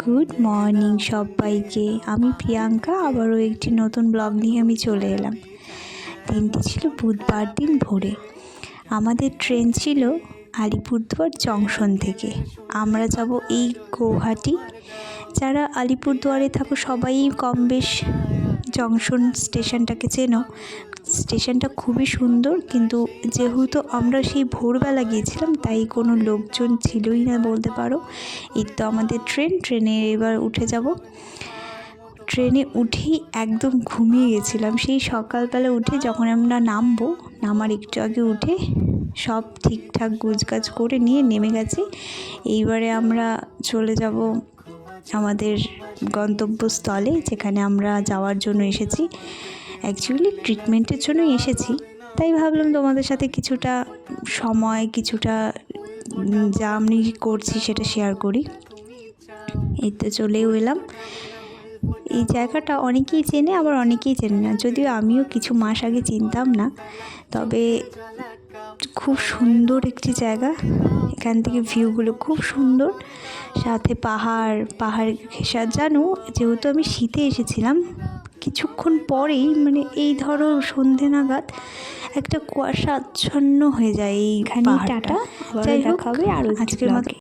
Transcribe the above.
Good morning সবাইকে। আমি প্রিয়াঙ্কা আবারও একটি নতুন ব্লগ নিয়ে আমি চলে এলাম। দিনটি ছিল বুধবার দিন ভোরে। আমাদের ট্রেন ছিল আলিপুরদুয়ার জংশন থেকে। আমরা যাব এই গৌহাটি। যারা আলিপুরদুয়ারে থাকো সবাই কম বেশ জংশন স্টেশনটাকে চেনো। স্টেশনটা খুবই সুন্দর, কিন্তু যেহেতু আমরা সেই ভোরবেলা গিয়েছিলাম তাই কোনো লোকজন ছিলই না বলতে পারো। এই তো আমাদের ট্রেনে এবার উঠে যাব। ট্রেনে উঠেই একদম ঘুমিয়ে গেছিলাম। সেই সকালবেলা উঠে যখন আমরা নামার একটু আগে উঠে সব ঠিকঠাক গোছগাছ করে নিয়ে নেমে গেছি। এইবারে আমরা চলে যাব আমাদের গন্তব্যস্থলে, যেখানে আমরা যাওয়ার জন্য এসেছি। অ্যাকচুয়ালি ট্রিটমেন্টের জন্যই এসেছি, তাই ভাবলাম তোমাদের সাথে কিছুটা সময়, কিছুটা যা আমি করছি সেটা শেয়ার করি। এই তো চলেও এলাম। এই জায়গাটা অনেকেই চেনে, আবার অনেকেই চেনে না, যদিও আমিও কিছু মাস আগে চিনতাম না। তবে খুব সুন্দর একটি জায়গা। এখান থেকে ভিউগুলো খুব সুন্দর, সাথে পাহাড় ঘেঁষা। জানো, যেহেতু আমি শীতে এসেছিলাম, কিছুক্ষণ পরেই এই ধরো সন্ধে নাগাদ একটা কুয়াশা আচ্ছন্ন হয়ে যায় এইখানে। টাটা, যাই হোক, আজকের মতো